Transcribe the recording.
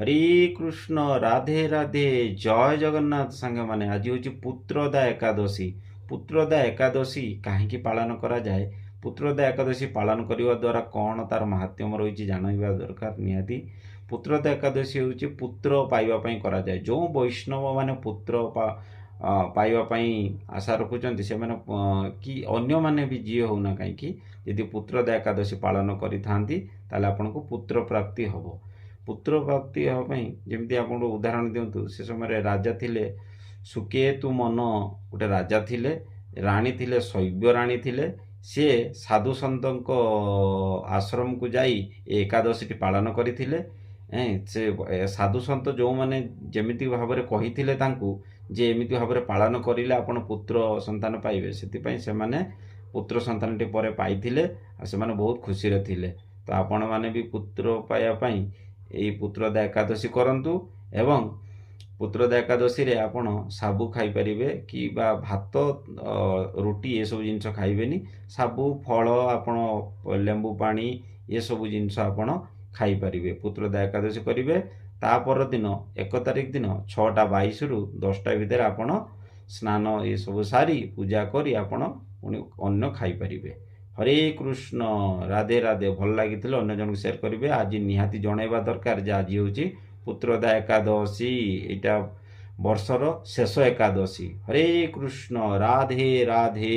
हरे कृष्ण राधे राधे जय जगन्नाथ सांगे माने आज हूँ पुत्रदा एकादशी। पुत्रदा एकादशी कहीं पालन करा जाए, पुत्रदा एकादशी पालन करने द्वारा कौन तार महात्म्य रही जानवा दरकार निहाती। पुत्रदा एकादशी हूँ पुत्र पाइबापी करा जाए। जो वैष्णव माने पुत्र पाइबापी आशा रखुच्च से मैंने कि अन्य माने भी जी होना कहीं यदि पुत्रदा एकादशी पालन करें आपन को पुत्र प्राप्ति हम। पुत्र प्राप्ति हाँपाई जमी आप उदाहरण दिंतु से समय राजा थिले सुकेतु मन गोटे राजा थिले, राणी थिले शैव्य राणी थिले। सी साधु सत आश्रम को जाई एकादशी पालन करते। से साधु सत जो मैंने जमी भाव में कही जे एमती भाव में पालन करें आप पुत्र संतान पाइबे से मैंने पुत्र संतान टे पाई से बहुत खुशी थे। तो आपण मैंने भी पुत्र पाइबापी यही पुत्रदा एकादशी करंतु एवं पुत्रदा एकादशी रे आपण साबु खाई परिबे कि बा भात रोटी ये सब जिनस खाइबेनी। साबु फल आपण लेंबू पानी ये सब जिनस आपण खाई परिबे। पुत्रदा एकादशी करिवे ता पर दिन 1 तारिख दिन 6:22 रु 10टा भितर आपण स्नान ये सब सारी पूजा करी आपण पुणी अन्न खाई परिबे। हरे कृष्ण राधे राधे भल लगी अन्य जन को शेयर करेंगे। आज निहाती जनवा दरकार जे आज हूँ पुत्रदा एकादशी यहाँ वर्षर शेष एकादशी। हरे कृष्ण राधे राधे।